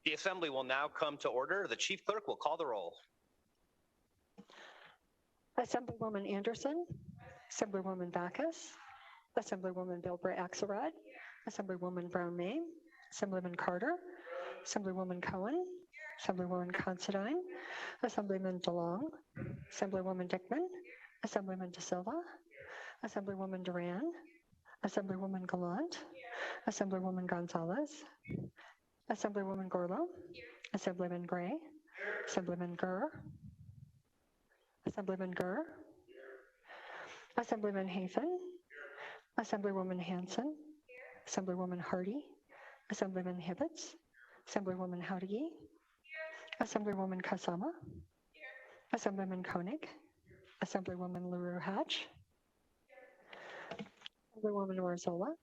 The assembly will now come to order. The chief clerk will call the roll. Assemblywoman Anderson, Assemblywoman Backus, Assemblywoman Bilbray Axelrod, Assemblywoman Brown May, Assemblyman Carter, Assemblywoman Cohen, Assemblywoman Considine, Assemblyman DeLong, Assemblywoman Dickman, Assemblyman De Silva, Assemblywoman Duran, Assemblywoman Gallant, Assemblywoman Gonzalez, Assemblywoman Gorlow, Assemblyman Gray, Assemblyman Gurr, Assemblyman Gurr, Assemblyman Hafen, Assemblywoman Hanson, Assemblywoman Hardy, Assemblyman Hibbets, Assemblywoman Howdigi, Assemblywoman Kasama, Assemblyman Koenig, Assemblywoman LaRue Hatch, Assemblywoman Orzola,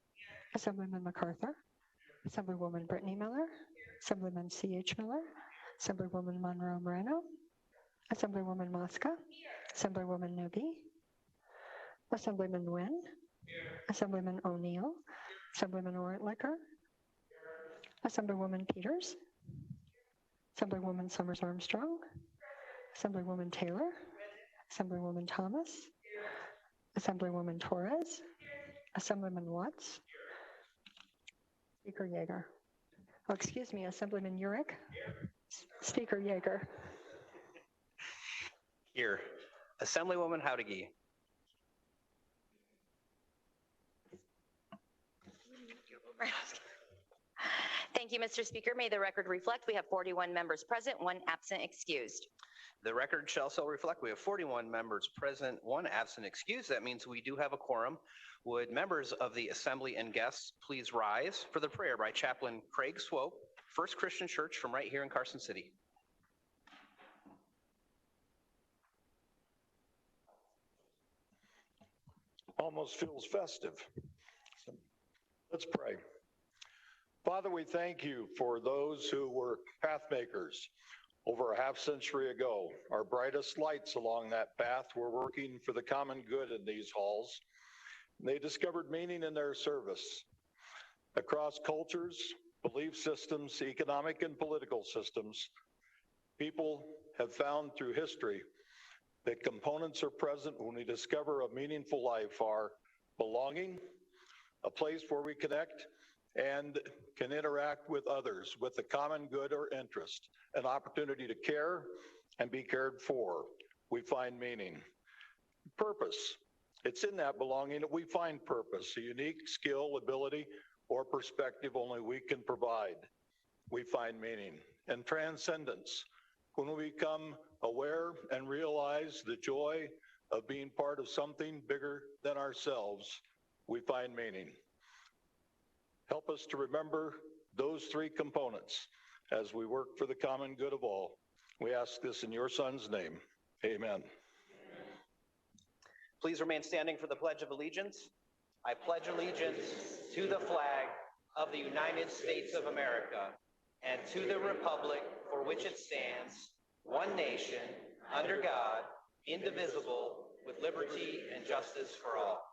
Assemblyman MacArthur, Assemblywoman Brittany Miller, Assemblyman C.H. Miller, Assemblywoman Monroe Moreno, Assemblywoman Mosca, Assemblywoman Noogie, Assemblyman Nguyen, Assemblyman O'Neill, Assemblyman Ortlicker, Assemblywoman Peters, Assemblywoman Summers Armstrong, Assemblywoman Taylor, Assemblywoman Thomas, Assemblywoman Torres, Assemblyman Watts, Speaker Yeager. Oh, excuse me, Assemblyman Urick, Speaker Yeager. Here. Assemblywoman Howdigi. Thank you, Mr. Speaker. May the record reflect we have 41 members present, 1 absent excused. The record shall so reflect we have 41 members present, 1 absent excused. That means we do have a quorum. Would members of the assembly and guests please rise for the prayer by Chaplain Craig Swope, First Christian Church from right here in Carson City. Almost feels festive. Let's pray. Father, we thank you for those who were path makers over a half century ago. Our brightest lights along that path were working for the common good in these halls. They discovered meaning in their service. Across cultures, belief systems, economic and political systems, people have found through history that components are present when we discover a meaningful life are belonging, a place where we connect and can interact with others with the common good or interest, an opportunity to care and be cared for. We find meaning. Purpose. It's in that belonging that we find purpose, a unique skill, ability, or perspective only we can provide. We find meaning. And transcendence. When we become aware and realize the joy of being part of something bigger than ourselves, we find meaning. Help us to remember those 3 components as we work for the common good of all. We ask this in your Son's name. Amen. Please remain standing for the Pledge of Allegiance. I pledge allegiance to the flag of the United States of America and to the republic for which it stands, one nation, under God, indivisible, with liberty and justice for all.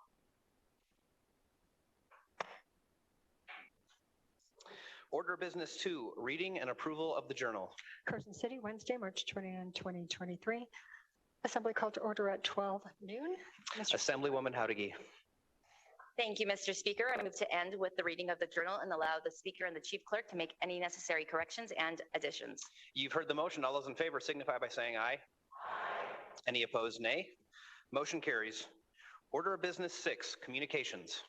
Order of Business 2, reading and approval of the journal. Carson City, Wednesday, March 29, 2023. Assembly called to order at 12 noon. Assemblywoman Howdigi. Thank you, Mr. Speaker. I move to end with the reading of the journal and allow the Speaker and the Chief Clerk to make any necessary corrections and additions. You've heard the motion. All those in favor signify by saying aye. Aye. Any opposed, nay. Motion carries. Order of Business 6, communications.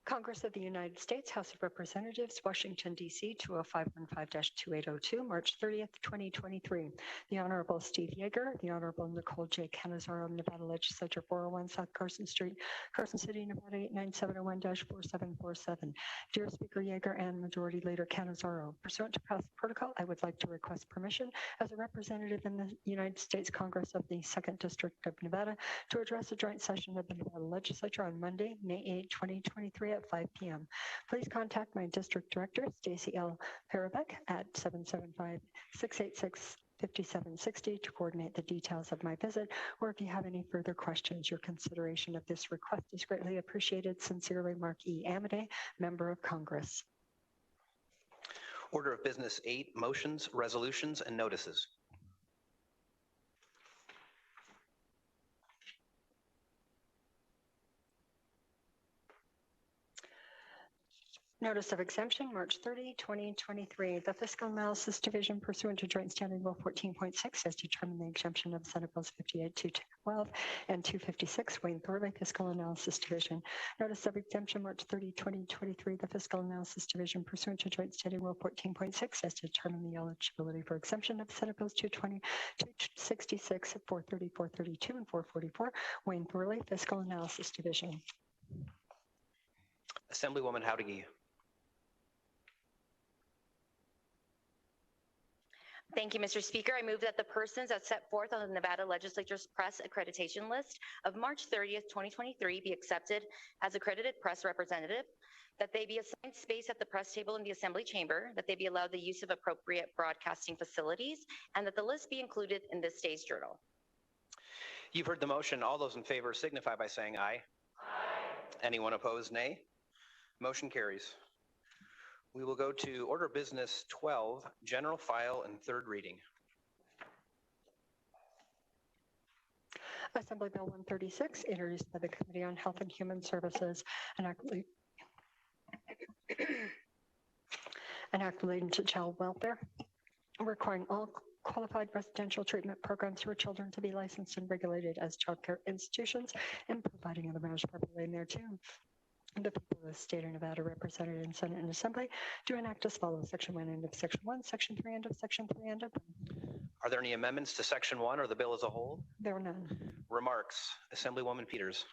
Congress of the United States, House of Representatives, Washington, D.C., 20515-2802, March 30th, 2023. The Honorable Steve Yeager, the Honorable Nicole J. Canizaro, Nevada Legislature, 401 South Carson Street, Carson City, Nevada, 89701-4747. Dear Speaker Yeager and Majority Leader Canizaro, pursuant to past protocol, I would like to request permission as a representative in the United States Congress of the 2nd District of Nevada to address a joint session of the Nevada Legislature on Monday, May 8, 2023 at 5 p.m. Please contact my district director, Stacy L. Parabeck, at 775-686-5760 to coordinate the details of my visit, or if you have any further questions, your consideration of this request is greatly appreciated. Sincerely, Mark E. Amade, Member of Congress. Order of Business 8, motions, resolutions, and notices. Notice of exemption, March 30, 2023. The Fiscal Analysis Division pursuant to Joint Standing Rule 14.6 has determined the exemption of Senate Bills 58, 212, and 256. Wayne Thorley, Fiscal Analysis Division. Notice of exemption, March 30, 2023. The Fiscal Analysis Division pursuant to Joint Standing Rule 14.6 has determined the eligibility for exemption of Senate Bills 220, 266, 430, 432, and 444. Wayne Thorley, Fiscal Analysis Division. Assemblywoman Howdigee. Thank you, Mr. Speaker. I move that the persons as set forth on the Nevada Legislature's press accreditation list of March 30th, 2023 be accepted as accredited press representative, that they be assigned space at the press table in the Assembly chamber, that they be allowed the use of appropriate broadcasting facilities, and that the list be included in this day's journal. You've heard the motion. All those in favor signify by saying aye. Aye. Anyone opposed, nay. Motion carries. We will go to Order of Business 12, General File and Third Reading. Assembly Bill 136, introduced by the Committee on Health and Human Services, an act relating to child welfare, requiring all qualified residential treatment programs for children to be licensed and regulated as child care institutions and providing other measures properly thereto. The people of the state of Nevada represented in Senate and Assembly do enact as follows. Section 1, end of Section 1, Section 3, end of Section 3, end of. Are there any amendments to Section 1 or the bill as a whole? There are none. Remarks. Assemblywoman Peters.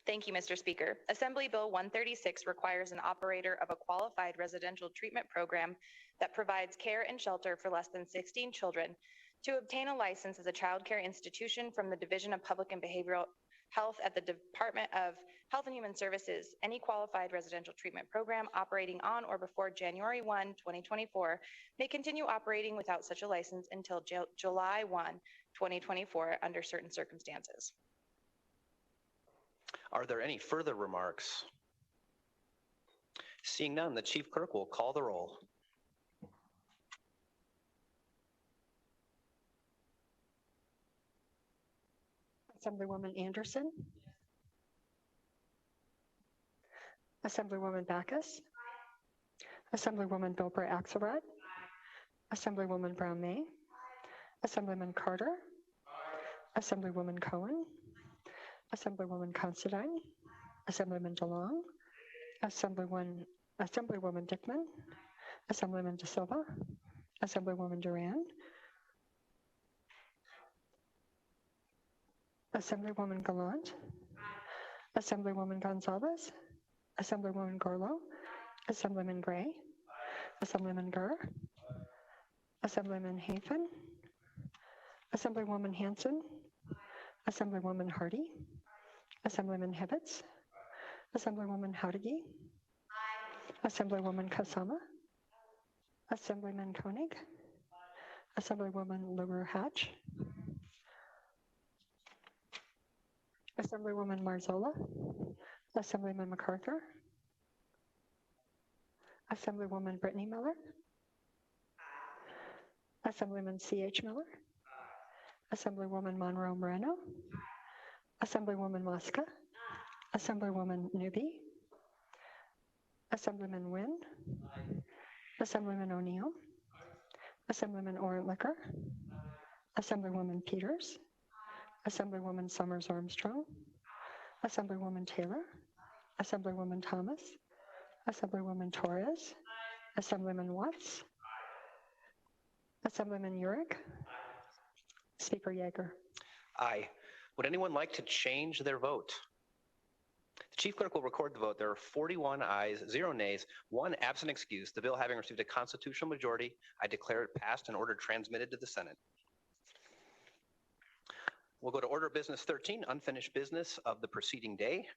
Thank you, Mr. Speaker. Assembly Bill 136 requires an operator of a qualified residential treatment program that provides care and shelter for less than 16 children to obtain a license as a child care institution from the Division of Public and Behavioral Health at the Department of Health and Human Services. Any qualified residential treatment program operating on or before January 1, 2024 may continue operating without such a license until July 1, 2024 under certain circumstances. Are there any further remarks? Seeing none, the Chief Clerk will call the roll. Assemblywoman Anderson. Assemblywoman Backus. Assemblywoman Bilbray Axelrod. Assemblywoman Brown May. Assemblyman Carter. Assemblywoman Cohen. Assemblywoman Considine. Assemblyman DeLong. Assemblywoman Dickman. Assemblyman De Silva. Assemblywoman Duran. Assemblywoman Gallant. Assemblywoman Gonzalez. Assemblywoman Gorlow. Assemblyman Gray. Assemblyman Gurr. Assemblyman Hafen. Assemblywoman Hanson. Assemblywoman Hardy. Assemblyman Hibbets. Assemblywoman Howdigee. Assemblywoman Kasama. Assemblyman Koenig. Assemblywoman LaRue Hatch. Assemblywoman Marzola. Assemblyman MacArthur. Assemblywoman Brittany Miller. Assemblyman C.H. Miller. Assemblywoman Monroe Moreno. Assemblywoman Mosca. Assemblywoman Newby. Assemblyman Wynn. Assemblyman O'Neill. Assemblyman Orlicker. Assemblywoman Peters. Assemblywoman Summers Armstrong. Assemblywoman Taylor. Assemblywoman Thomas. Assemblywoman Torres. Assemblyman Watts. Assemblyman Urick. Speaker Yeager. Aye. Would anyone like to change their vote? The Chief Clerk will record the vote. There are 41 ayes, 0 nays, 1 absent excuse. The bill having received a constitutional majority, I declare it passed and order transmitted to the Senate. We'll go to Order of Business 13, unfinished business of the preceding day.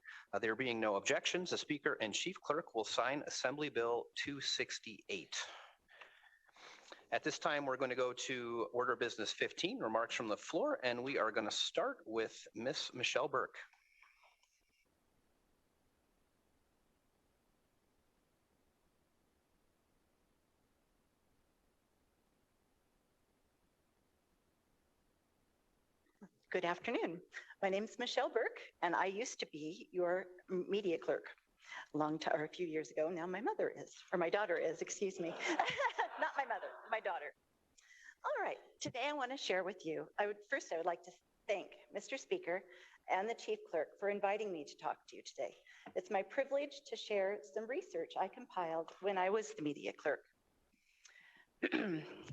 There being no objections, the Speaker and Chief Clerk will sign Assembly Bill 268. At this time, we're going to go to Order of Business 15, remarks from the floor, and we are going to start with Miss Michelle Burke. Good afternoon. My name is Michelle Burke, and I used to be your media clerk or a few years ago. Now my mother is, or my daughter is, excuse me. Not my mother, my daughter. All right, today I want to share with you, I would like to thank Mr. Speaker and the Chief Clerk for inviting me to talk to you today. It's my privilege to share some research I compiled when I was the media clerk.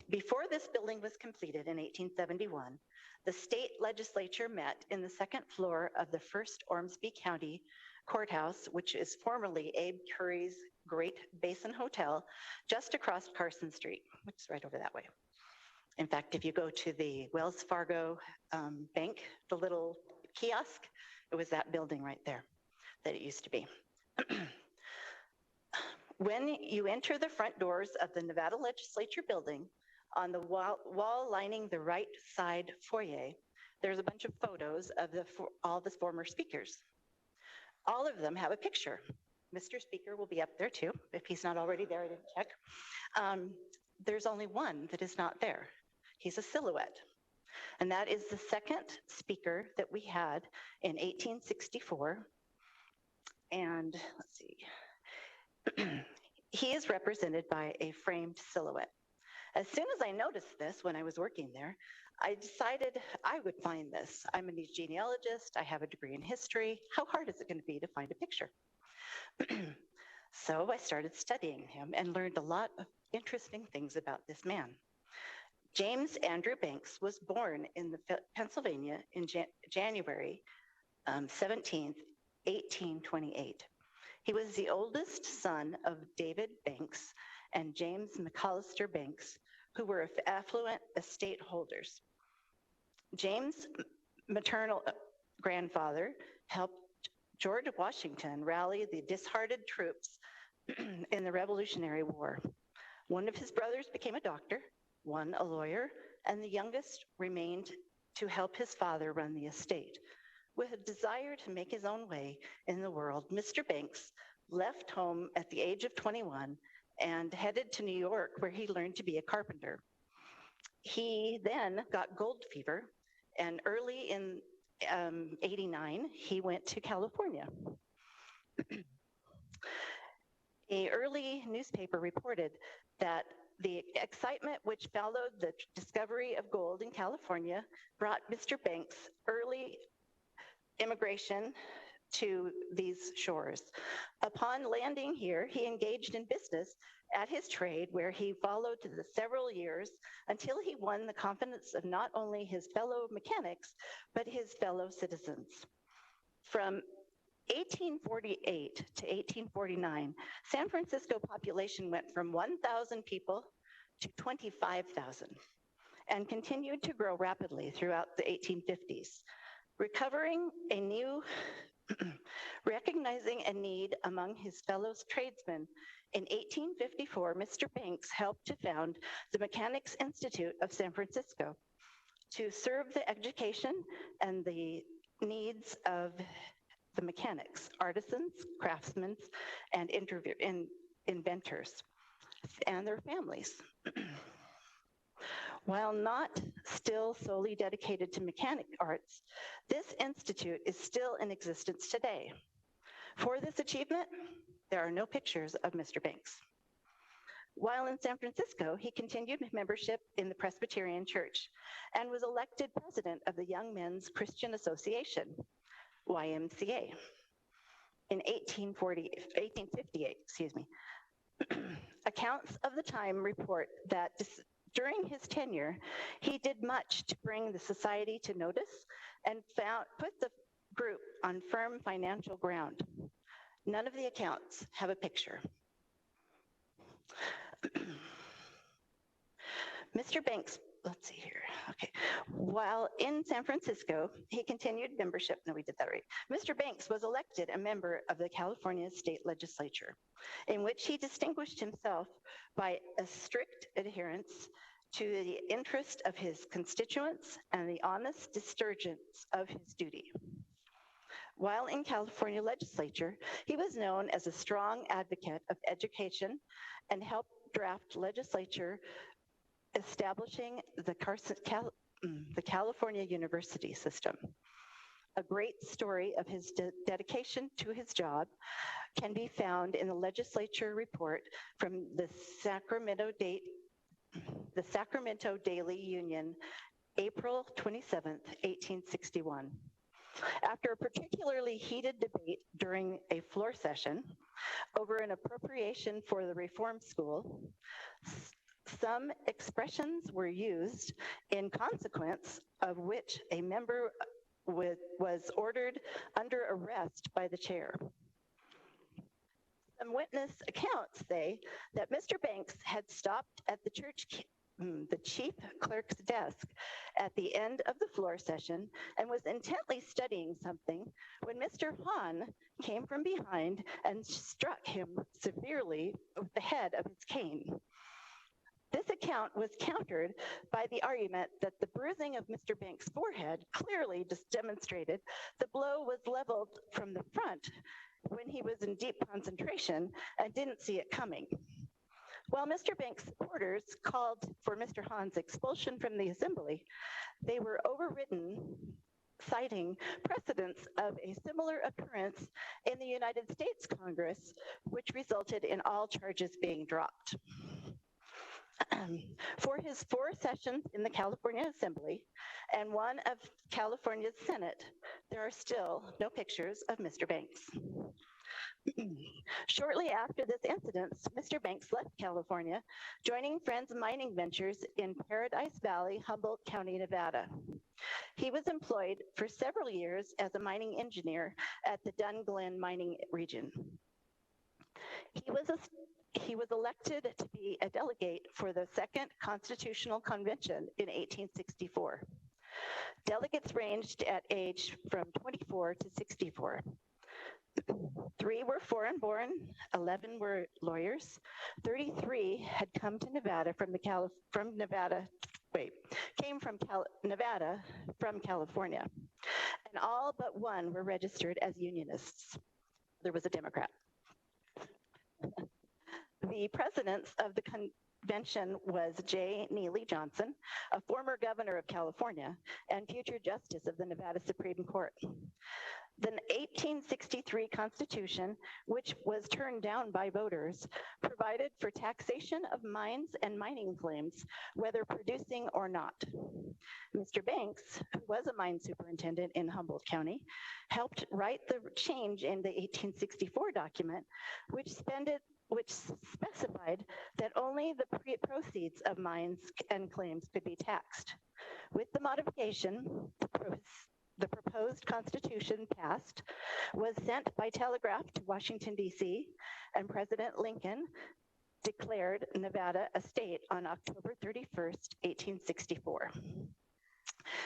Before this building was completed in 1871, the state legislature met in the second floor of the first Ormsby County Courthouse, which is formerly Abe Curry's Great Basin Hotel, just across Carson Street, which is right over that way. In fact, if you go to the Wells Fargo bank, the little kiosk, it was that building right there that it used to be. When you enter the front doors of the Nevada Legislature building, on the wall lining the right side foyer, there's a bunch of photos of all the former speakers. All of them have a picture. Mr. Speaker will be up there too, if he's not already there, I didn't check. There's only one that is not there. He's a silhouette. And that is the second speaker that we had in 1864. And let's see. He is represented by a framed silhouette. As soon as I noticed this when I was working there, I decided I would find this. I'm a genealogist, I have a degree in history. How hard is it going to be to find a picture? So I started studying him and learned a lot of interesting things about this man. James Andrew Banks was born in Pennsylvania in January 17th, 1828. He was the oldest son of David Banks and James McAllister Banks, who were affluent estate holders. James' maternal grandfather helped George Washington rally the disheartened troops in the Revolutionary War. One of his brothers became a doctor, one a lawyer, and the youngest remained to help his father run the estate. With a desire to make his own way in the world, Mr. Banks left home at the age of 21 and headed to New York, where he learned to be a carpenter. He then got gold fever, and early in 89, he went to California. An early newspaper reported that the excitement which followed the discovery of gold in California brought Mr. Banks early immigration to these shores. Upon landing here, he engaged in business at his trade, where he followed the several years until he won the confidence of not only his fellow mechanics, but his fellow citizens. From 1848 to 1849, San Francisco population went from 1,000 people to 25,000 and continued to grow rapidly throughout the 1850s. Recognizing a need among his fellow tradesmen, in 1854, Mr. Banks helped to found the Mechanics Institute of San Francisco to serve the education and the needs of the mechanics, artisans, craftsmen, and inventors, and their families. While not still solely dedicated to mechanic arts, this institute is still in existence today. For this achievement, there are no pictures of Mr. Banks. While in San Francisco, he continued membership in the Presbyterian Church and was elected president of the Young Men's Christian Association, YMCA, in 1858. Accounts of the time report that during his tenure, he did much to bring the society to notice and put the group on firm financial ground. None of the accounts have a picture. Mr. Banks, let's see here, okay. While in San Francisco, he continued membership, no, we did that right. Mr. Banks was elected a member of the California State Legislature, in which he distinguished himself by a strict adherence to the interest of his constituents and the honest discharge of his duty. While in California legislature, he was known as a strong advocate of education and helped draft legislature establishing the the California university system. A great story of his dedication to his job can be found in the legislature report from the Sacramento Daily Union, April 27th, 1861. After a particularly heated debate during a floor session over an appropriation for the reform school, some expressions were used in consequence of which a member was ordered under arrest by the chair. Some witness accounts say that Mr. Banks had stopped at the chief clerk's desk at the end of the floor session and was intently studying something when Mr. Hahn came from behind and struck him severely with the head of his cane. This account was countered by the argument that the bruising of Mr. Banks' forehead clearly demonstrated the blow was leveled from the front when he was in deep concentration and didn't see it coming. While Mr. Banks' supporters called for Mr. Hahn's expulsion from the assembly, they were overridden, citing precedents of a similar occurrence in the United States Congress, which resulted in all charges being dropped. For his 4 sessions in the California Assembly and one of California's Senate, there are still no pictures of Mr. Banks. Shortly after this incident, Mr. Banks left California, joining Friends Mining Ventures in Paradise Valley, Humboldt County, Nevada. He was employed for several years as a mining engineer at the Dunn mining region. He was elected to be a delegate for the Second Constitutional Convention in 1864. Delegates ranged at age from 24 to 64. 3 were foreign-born, 11 were lawyers, 33 had come to Nevada Nevada from California, and all but 1 were registered as Unionists. There was a Democrat. The president of the convention was J. Neely Johnson, a former governor of California and future justice of the Nevada Supreme Court. The 1863 Constitution, which was turned down by voters, provided for taxation of mines and mining claims, whether producing or not. Mr. Banks, who was a mine superintendent in Humboldt County, helped write the change in the 1864 document, which specified that only the proceeds of mines and claims could be taxed. With the modification, the proposed Constitution passed, was sent by telegraph to Washington, D.C., and President Lincoln declared Nevada a state on October 31st, 1864.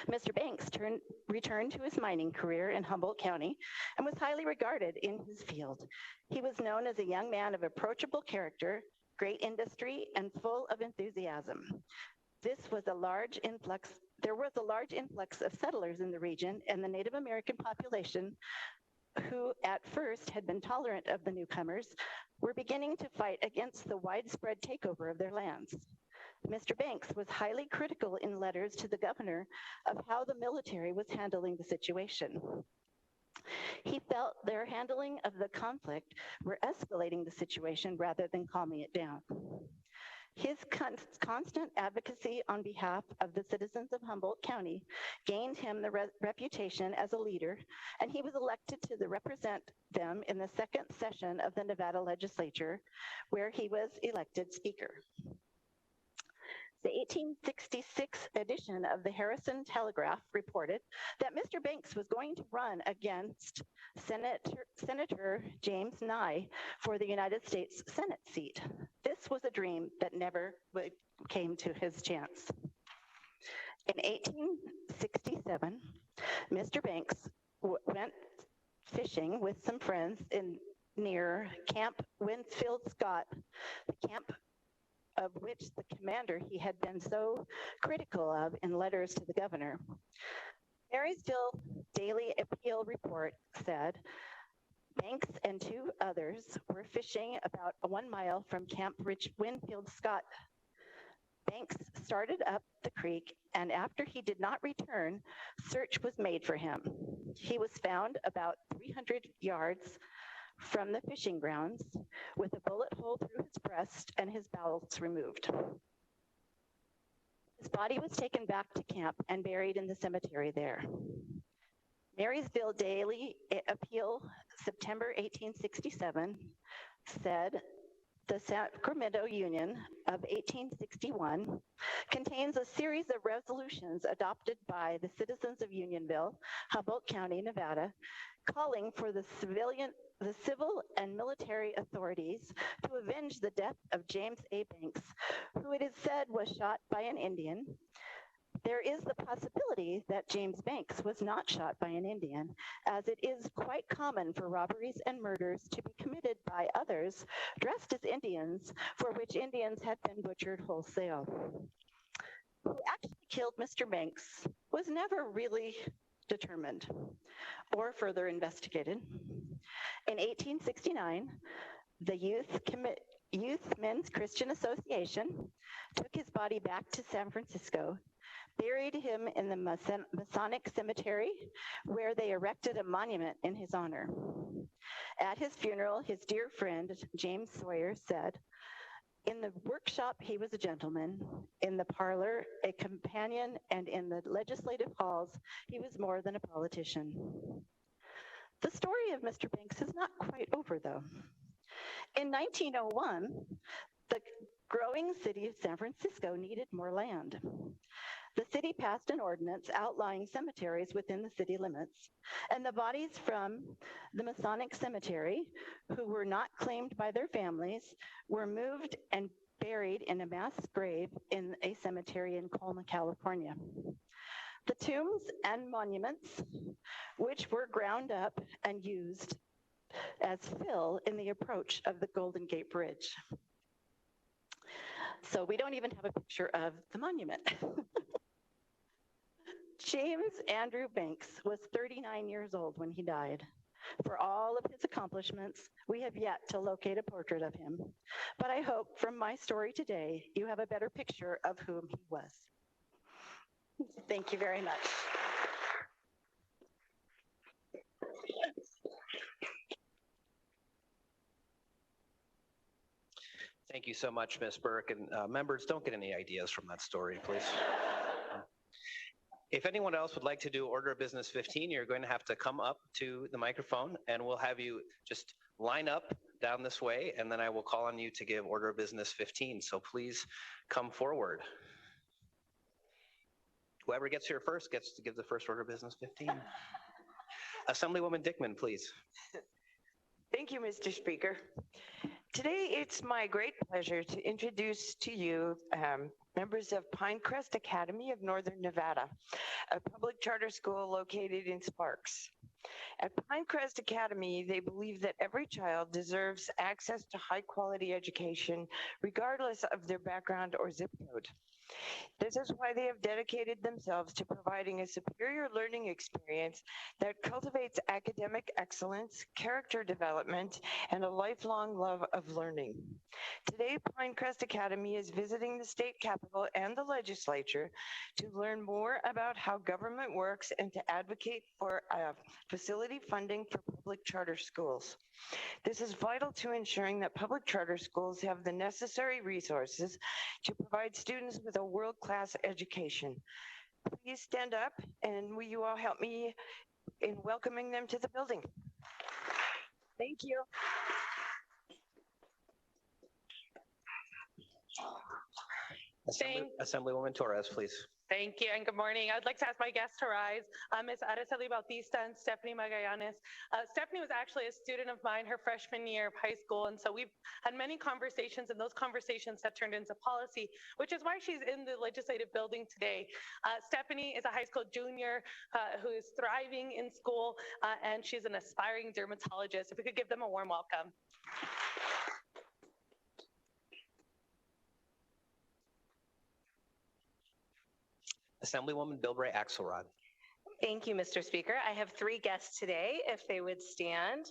Mr. Banks returned to his mining career in Humboldt County and was highly regarded in his field. He was known as a young man of approachable character, great industry, and full of enthusiasm. There was a large influx of settlers in the region, and the Native American population, who at first had been tolerant of the newcomers, were beginning to fight against the widespread takeover of their lands. Mr. Banks was highly critical in letters to the governor of how the military was handling the situation. He felt their handling of the conflict were escalating the situation rather than calming it down. His constant advocacy on behalf of the citizens of Humboldt County gained him the reputation as a leader, and he was elected to represent them in the 2nd session of the Nevada Legislature, where he was elected Speaker. The 1866 edition of the Harrison Telegraph reported that Mr. Banks was going to run against Senator James Nye for the United States Senate seat. This was a dream that never came to his chance. In 1867, Mr. Banks went fishing with some friends near Camp Winfield Scott, the camp of which the commander he had been so critical of in letters to the governor. Marysville Daily Appeal report said, Banks and 2 others were fishing about 1 mile from Camp Winfield Scott Banks started up the creek, and after he did not return, search was made for him. He was found about 300 yards from the fishing grounds with a bullet hole through his breast and his bowels removed. His body was taken back to camp and buried in the cemetery there. Marysville Daily Appeal, September 1867, said, "The Sacramento Union of 1861 contains a series of resolutions adopted by the citizens of Unionville, Humboldt County, Nevada, calling for the civil and military authorities to avenge the death of James A. Banks, who it is said was shot by an Indian. There is the possibility that James Banks was not shot by an Indian, as it is quite common for robberies and murders to be committed by others dressed as Indians, for which Indians had been butchered wholesale. Who actually killed Mr. Banks was never really determined or further investigated. In 1869, the Youth Men's Christian Association took his body back to San Francisco, buried him in the Masonic Cemetery, where they erected a monument in his honor. At his funeral, his dear friend, James Sawyer, said, "In the workshop, he was a gentleman. In the parlor, a companion, and in the legislative halls, he was more than a politician." The story of Mr. Banks is not quite over, though. In 1901, the growing city of San Francisco needed more land. The city passed an ordinance outlining cemeteries within the city limits, and the bodies from the Masonic Cemetery, who were not claimed by their families, were moved and buried in a mass grave in a cemetery in Colma, California. The tombs and monuments, which were ground up and used as fill in the approach of the Golden Gate Bridge. So we don't even have a picture of the monument. James Andrew Banks was 39 years old when he died. For all of his accomplishments, we have yet to locate a portrait of him. But I hope from my story today, you have a better picture of whom he was. Thank you very much. Thank you so much, Ms. Burke. And members, don't get any ideas from that story, please. If anyone else would like to do Order of Business 15, you're going to have to come up to the microphone, and we'll have you just line up down this way, and then I will call on you to give Order of Business 15. So please come forward. Whoever gets here first gets to give the first Order of Business 15. Assemblywoman Dickman, please. Thank you, Mr. Speaker. Today, it's my great pleasure to introduce to you members of Pinecrest Academy of Northern Nevada, a public charter school located in Sparks. At Pinecrest Academy, they believe that every child deserves access to high-quality education, regardless of their background or zip code. This is why they have dedicated themselves to providing a superior learning experience that cultivates academic excellence, character development, and a lifelong love of learning. Today, Pinecrest Academy is visiting the state capitol and the legislature to learn more about how government works and to advocate for facility funding for public charter schools. This is vital to ensuring that public charter schools have the necessary resources to provide students with a world-class education. Please stand up, and will you all help me in welcoming them to the building? Thank you. Assemblywoman Torres, please. Thank you, and good morning. I'd like to ask my guests to rise, Ms. Araceli Bautista and Stephanie Magallanes. Stephanie was actually a student of mine her freshman year of high school, and so we've had many conversations, and those conversations have turned into policy, which is why she's in the legislative building today. Stephanie is a high school junior who is thriving in school, and she's an aspiring dermatologist. If we could give them a warm welcome. Assemblywoman Bilbray Axelrod. Thank you, Mr. Speaker. I have three guests today, if they would stand.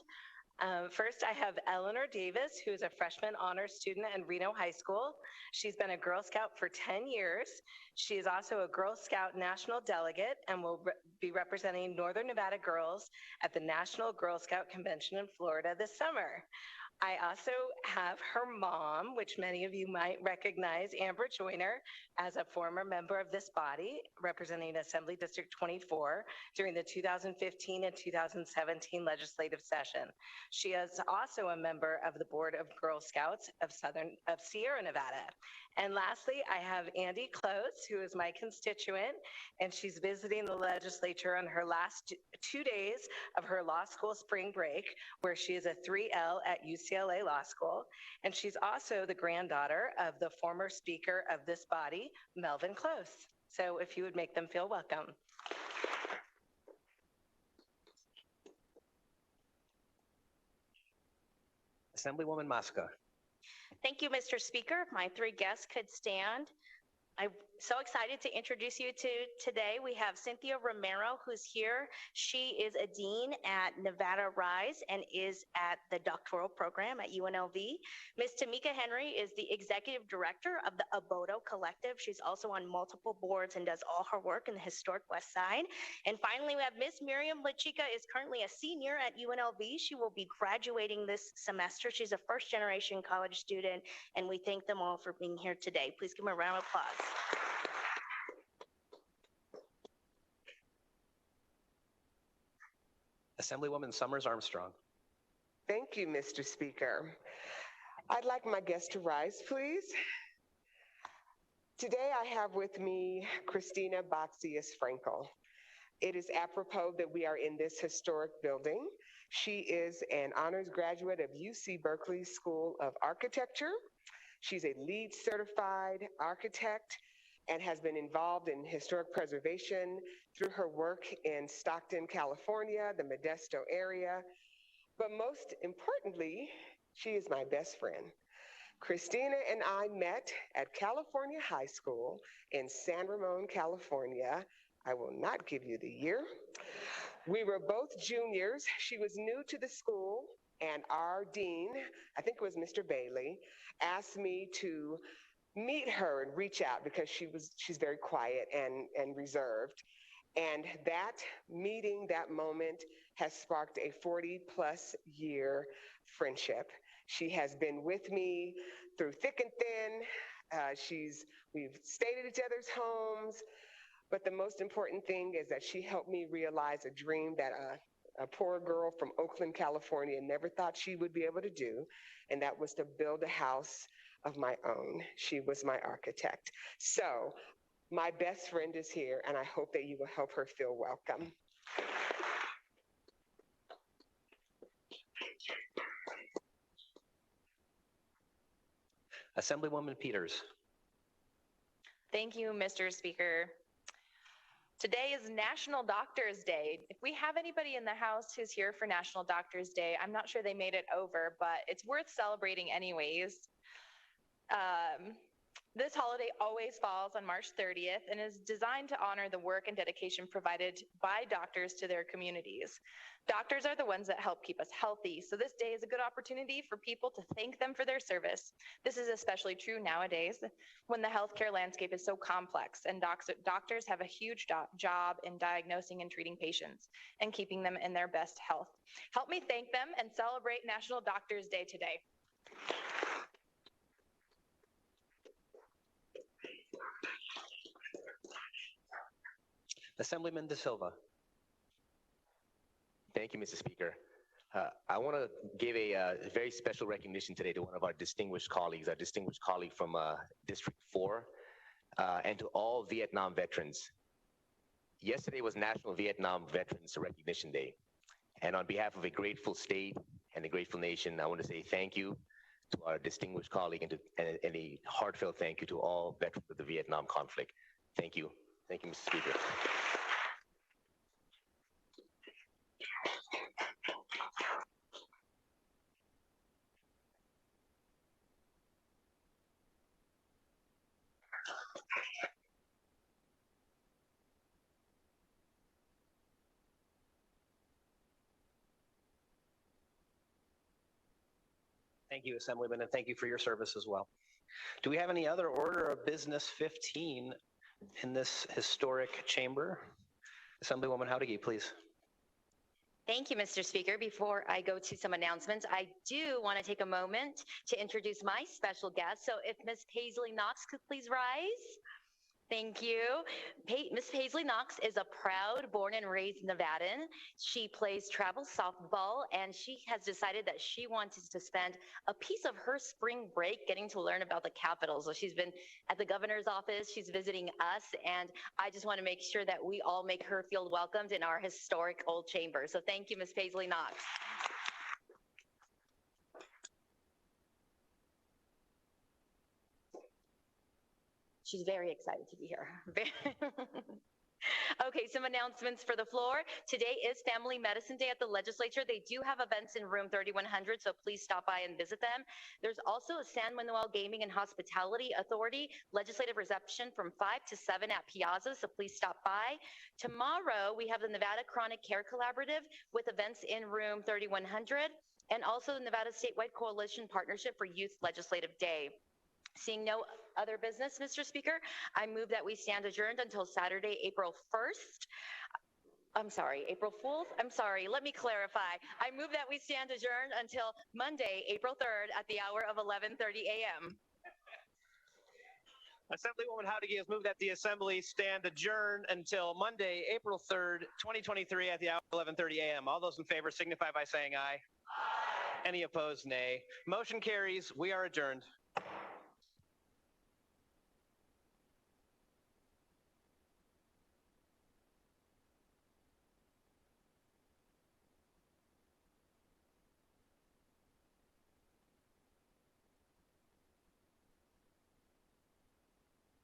First, I have Eleanor Davis, who is a freshman honors student at Reno High School. She's been a Girl Scout for 10 years. She is also a Girl Scout national delegate and will be representing Northern Nevada girls at the National Girl Scout Convention in Florida this summer. I also have her mom, which many of you might recognize, Amber Joyner, as a former member of this body, representing Assembly District 24 during the 2015 and 2017 legislative session. She is also a member of the Board of Girl Scouts of Sierra Nevada. And lastly, I have Andy Close, who is my constituent, and she's visiting the legislature on her last 2 days of her law school spring break, where she is a 3L at UCLA Law School. And she's also the granddaughter of the former speaker of this body, Melvin Close. So if you would make them feel welcome. Assemblywoman Mosca. Thank you, Mr. Speaker. If my three guests could stand. I'm so excited to introduce you to today. We have Cynthia Romero, who's here. She is a dean at Nevada Rise and is at the doctoral program at UNLV. Ms. Tamika Henry is the executive director of the Aboto Collective. She's also on multiple boards and does all her work in the historic West Side. And finally, we have Ms. Miriam Lachica, is currently a senior at UNLV. She will be graduating this semester. She's a first-generation college student, and we thank them all for being here today. Please give them a round of applause. Assemblywoman Summers Armstrong. Thank you, Mr. Speaker. I'd like my guest to rise, please. Today I have with me Christina Boxius Frankel. It is apropos that we are in this historic building. She is an honors graduate of UC Berkeley School of Architecture. She's a LEED certified architect and has been involved in historic preservation through her work in Stockton, California, the Modesto area. But most importantly, she is my best friend. Christina and I met at California High School in San Ramon, California. I will not give you the year. We were both juniors. She was new to the school, and our dean, I think it was Mr. Bailey, asked me to meet her and reach out because she's very quiet and reserved. And that meeting, that moment, has sparked a 40-plus year friendship. She has been with me through thick and thin. We've stayed at each other's homes, but the most important thing is that she helped me realize a dream that a poor girl from Oakland, California never thought she would be able to do, and that was to build a house of my own. She was my architect. So my best friend is here, and I hope that you will help her feel welcome. Assemblywoman Peters. Thank you, Mr. Speaker. Today is National Doctors Day. If we have anybody in the house who's here for National Doctors Day, I'm not sure they made it over, but it's worth celebrating anyways. This holiday always falls on March 30th and is designed to honor the work and dedication provided by doctors to their communities. Doctors are the ones that help keep us healthy, so this day is a good opportunity for people to thank them for their service. This is especially true nowadays when the healthcare landscape is so complex and doctors have a huge job in diagnosing and treating patients and keeping them in their best health. Help me thank them and celebrate National Doctors Day today. Assemblyman De Silva. Thank you, Mr. Speaker. I want to give a very special recognition today to one of our distinguished colleagues from District 4, and to all Vietnam veterans. Yesterday was National Vietnam Veterans Recognition Day. And on behalf of a grateful state and a grateful nation, I want to say thank you to our distinguished colleague and a heartfelt thank you to all veterans of the Vietnam conflict. Thank you. Thank you, Mr. Speaker. Thank you, Assemblyman, and thank you for your service as well. Do we have any other order of business 15 in this historic chamber? Assemblywoman Howdigi, please. Thank you, Mr. Speaker. Before I go to some announcements, I do want to take a moment to introduce my special guest. So if Ms. Paisley Knox could please rise. Thank you. Ms. Paisley Knox is a proud born and raised Nevadan. She plays travel softball, and she has decided that she wants to spend a piece of her spring break getting to learn about the Capitol. So she's been at the governor's office, she's visiting us, and I just want to make sure that we all make her feel welcomed in our historic old chamber. So thank you, Ms. Paisley Knox. She's very excited to be here. Okay, some announcements for the floor. Today is Family Medicine Day at the Legislature. They do have events in room 3100, so please stop by and visit them. There's also a San Manuel Gaming and Hospitality Authority legislative reception from 5 to 7 at Piazza, so please stop by. Tomorrow, we have the Nevada Chronic Care Collaborative with events in room 3100, and also the Nevada Statewide Coalition Partnership for Youth Legislative Day. Seeing no other business, Mr. Speaker, I move that we stand adjourned until Saturday, April 1st. I'm sorry, April Fool's? I'm sorry, let me clarify. I move that we stand adjourned until Monday, April 3rd at the hour of 11:30 a.m. Assemblywoman Howdigi has moved that the Assembly stand adjourned until Monday, April 3rd, 2023 at the hour of 11:30 a.m. All those in favor signify by saying aye. Aye. Any opposed, nay. Motion carries. We are adjourned.